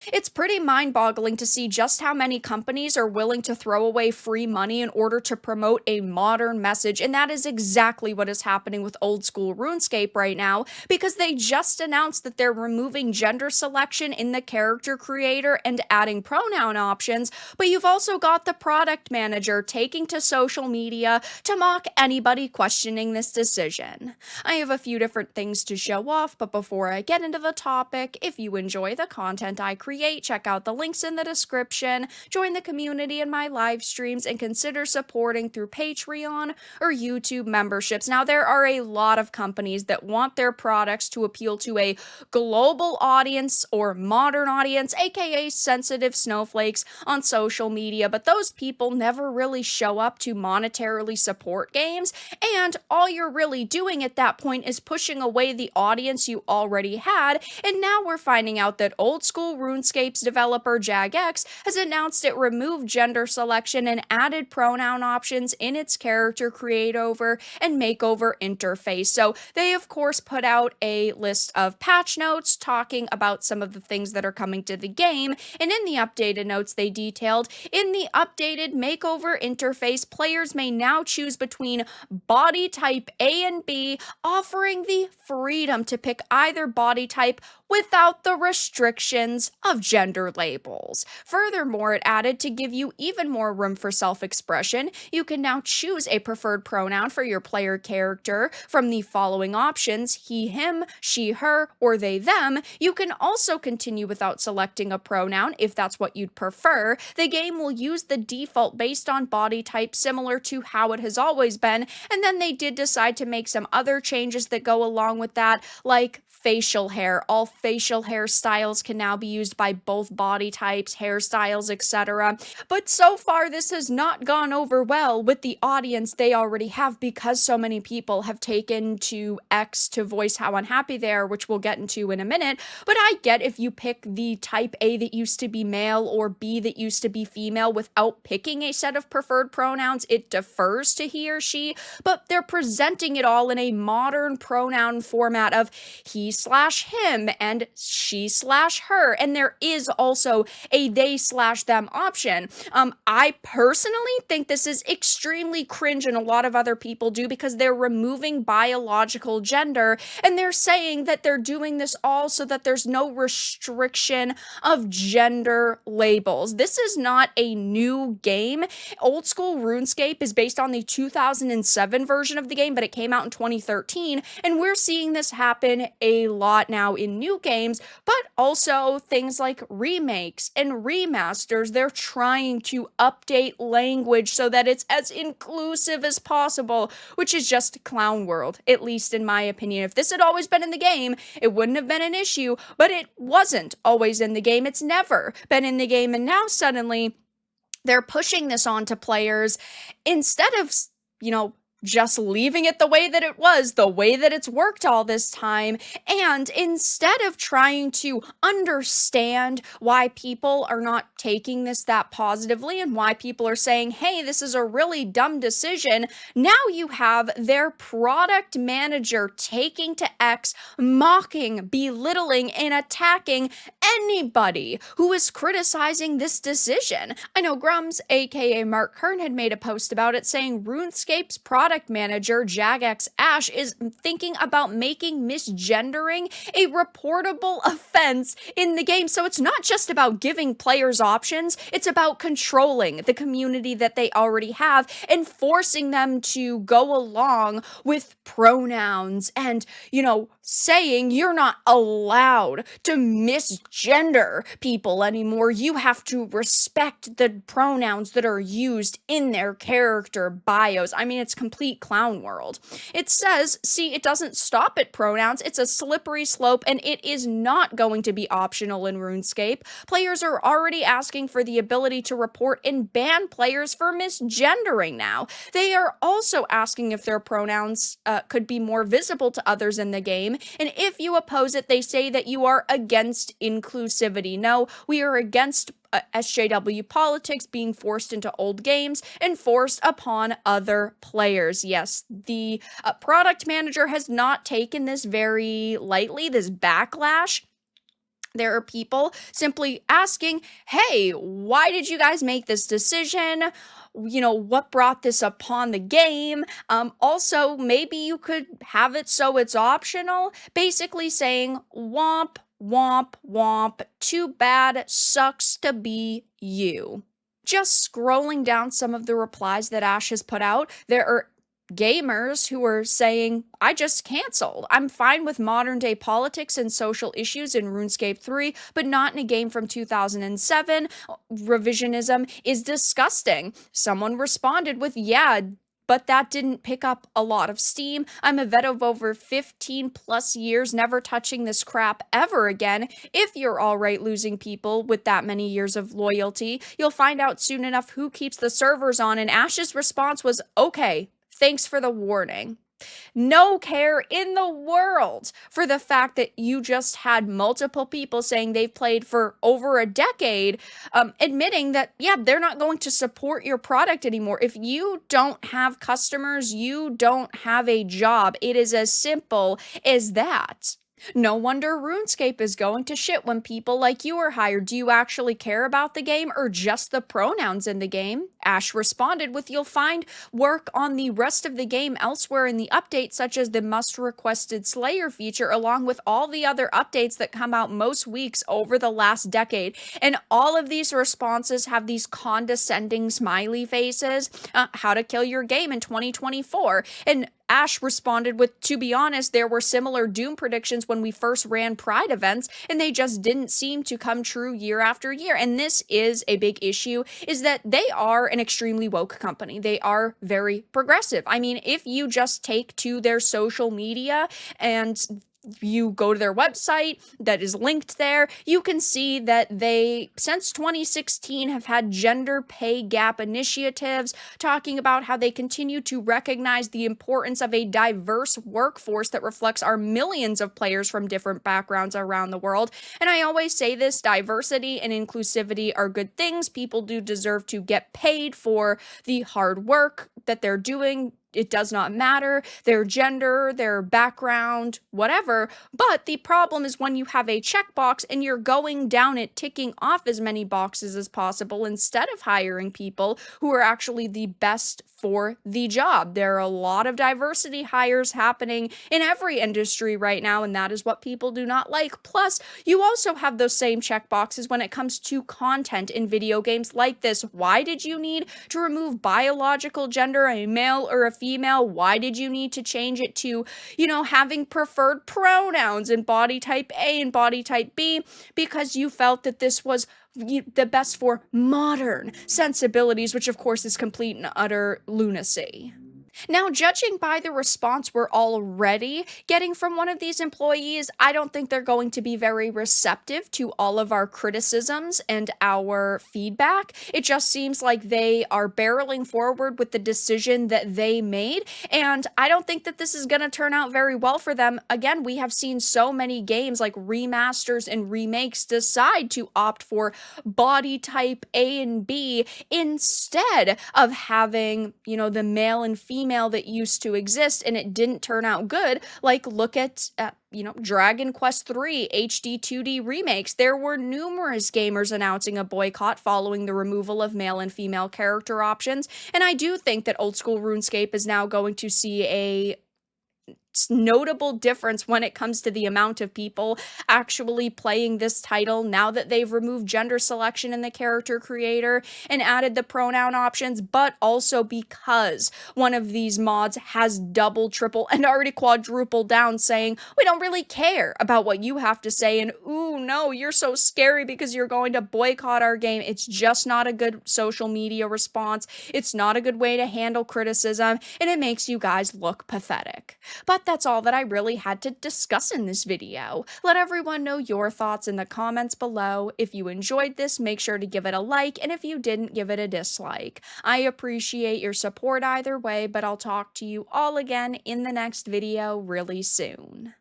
It's pretty mind-boggling to see just how many companies are willing to throw away free money in order to promote a modern message, and that is exactly what is happening with old school RuneScape right now, because they just announced that they're removing gender selection in the character creator and adding pronoun options, but you've also got the product manager taking to social media to mock anybody questioning this decision. I have a few different things to show off, but before I get into the topic, if you enjoy the content I create, check out the links in the description, join the community in my live streams, and consider supporting through Patreon or YouTube memberships. Now, there are a lot of companies that want their products to appeal to a global audience or modern audience, aka sensitive snowflakes, on social media, but those people never really show up to monetarily support games, and all you're really doing at that point is pushing away the audience you already had, and now we're finding out that old school RuneScape's developer JAGX has announced it removed gender selection and added pronoun options in its character create-over and makeover interface. So they of course put out a list of patch notes talking about some of the things that are coming to the game, and in the updated notes they detailed, in the updated makeover interface, players may now choose between body type A and B, offering the freedom to pick either body type without the restrictions of gender labels. Furthermore, it added to give you even more room for self-expression. You can now choose a preferred pronoun for your player character from the following options: he, him, she, her, or they, them. You can also continue without selecting a pronoun if that's what you'd prefer. The game will use the default based on body type, similar to how it has always been, and then they did decide to make some other changes that go along with that, like facial hair. All facial hairstyles can now be used by both body types, hairstyles, etc. But so far, this has not gone over well with the audience they already have, because so many people have taken to X to voice how unhappy they are, which we'll get into in a minute. But I get if you pick the type A that used to be male or B that used to be female without picking a set of preferred pronouns, it defers to he or she, but they're presenting it all in a modern pronoun format of he/him and she/her, and there is also a they/them option. I personally think this is extremely cringe, and a lot of other people do, because they're removing biological gender, and they're saying that they're doing this all so that there's no restriction of gender labels. This is not a new game. Old school RuneScape is based on the 2007 version of the game, but it came out in 2013, and we're seeing this happen a lot now in new games, but also things like remakes and remasters. They're trying to update language so that it's as inclusive as possible, which is just clown world, at least in my opinion. If this had always been in the game, it wouldn't have been an issue, but it wasn't always in the game. It's never been in the game, and now suddenly they're pushing this on to players instead of, just leaving it the way that it was, the way that it's worked all this time. And instead of trying to understand why people are not taking this that positively and why people are saying, hey, this is a really dumb decision, now you have their product manager taking to X, mocking, belittling, and attacking anybody who is criticizing this decision. I know Grums, aka Mark Kern, had made a post about it, saying RuneScape's product manager, Jagex Ash, is thinking about making misgendering a reportable offense in the game. So it's not just about giving players options, it's about controlling the community that they already have and forcing them to go along with pronouns and, saying you're not allowed to misgender people anymore. You have to respect the pronouns that are used in their character bios. I mean, it's complete clown world. It says, see, it doesn't stop at pronouns. It's a slippery slope, and it is not going to be optional in RuneScape. Players are already asking for the ability to report and ban players for misgendering now. They are also asking if their pronouns could be more visible to others in the game, and if you oppose it, they say that you are against inclusivity. No, we are against SJW politics being forced into old games and forced upon other players. Yes, the product manager has not taken this very lightly, this backlash. There are people simply asking, hey, why did you guys make this decision? What brought this upon the game? Also, maybe you could have it so it's optional. Basically saying, womp, womp, womp, too bad, sucks to be you. Just scrolling down some of the replies that Ash has put out, there are gamers who are saying, I just canceled. I'm fine with modern day politics and social issues in RuneScape 3, but not in a game from 2007. Revisionism is disgusting. Someone responded with, yeah, but that didn't pick up a lot of steam. I'm a vet of over 15 plus years, never touching this crap ever again. If you're alright losing people with that many years of loyalty, you'll find out soon enough who keeps the servers on. And Ash's response was, okay, thanks for the warning. No care in the world for the fact that you just had multiple people saying they've played for over a decade, admitting that, yeah, they're not going to support your product anymore. If you don't have customers, you don't have a job. It is as simple as that. No wonder RuneScape is going to shit when people like you are hired. Do you actually care about the game or just the pronouns in the game? Ash responded with, you'll find work on the rest of the game elsewhere in the update, such as the must-requested Slayer feature, along with all the other updates that come out most weeks over the last decade. And all of these responses have these condescending smiley faces. How to kill your game in 2024. And Ash responded with, to be honest, there were similar doom predictions when we first ran Pride events, and they just didn't seem to come true year after year. And this is a big issue, is that they are an extremely woke company. They are very progressive. I mean, if you just take to their social media and you go to their website that is linked there, you can see that they, since 2016, have had gender pay gap initiatives, talking about how they continue to recognize the importance of a diverse workforce that reflects our millions of players from different backgrounds around the world. And I always say this, diversity and inclusivity are good things. People do deserve to get paid for the hard work that they're doing. It does not matter, their gender, their background, whatever. But the problem is when you have a checkbox and you're going down it, ticking off as many boxes as possible instead of hiring people who are actually the best for the job. There are a lot of diversity hires happening in every industry right now, and that is what people do not like. Plus, you also have those same checkboxes when it comes to content in video games like this. Why did you need to remove biological gender, a male or a female? Why did you need to change it to, having preferred pronouns and body type A and body type B? Because you felt that this was the best for modern sensibilities, which of course is complete and utter lunacy. Now, judging by the response we're already getting from one of these employees, I don't think they're going to be very receptive to all of our criticisms and our feedback. It just seems like they are barreling forward with the decision that they made, and I don't think that this is going to turn out very well for them. Again, we have seen so many games like remasters and remakes decide to opt for body type A and B instead of having, the male and female that used to exist, and it didn't turn out good. Like, look at Dragon Quest 3 HD 2D remakes. There were numerous gamers announcing a boycott following the removal of male and female character options, and I do think that old school RuneScape is now going to see a notable difference when it comes to the amount of people actually playing this title now that they've removed gender selection in the character creator and added the pronoun options, but also because one of these mods has double, triple, and already quadrupled down saying, we don't really care about what you have to say, and ooh, no, you're so scary because you're going to boycott our game. It's just not a good social media response. It's not a good way to handle criticism, and it makes you guys look pathetic. But that's all that I really had to discuss in this video. Let everyone know your thoughts in the comments below. If you enjoyed this, make sure to give it a like, and if you didn't, give it a dislike. I appreciate your support either way, but I'll talk to you all again in the next video really soon.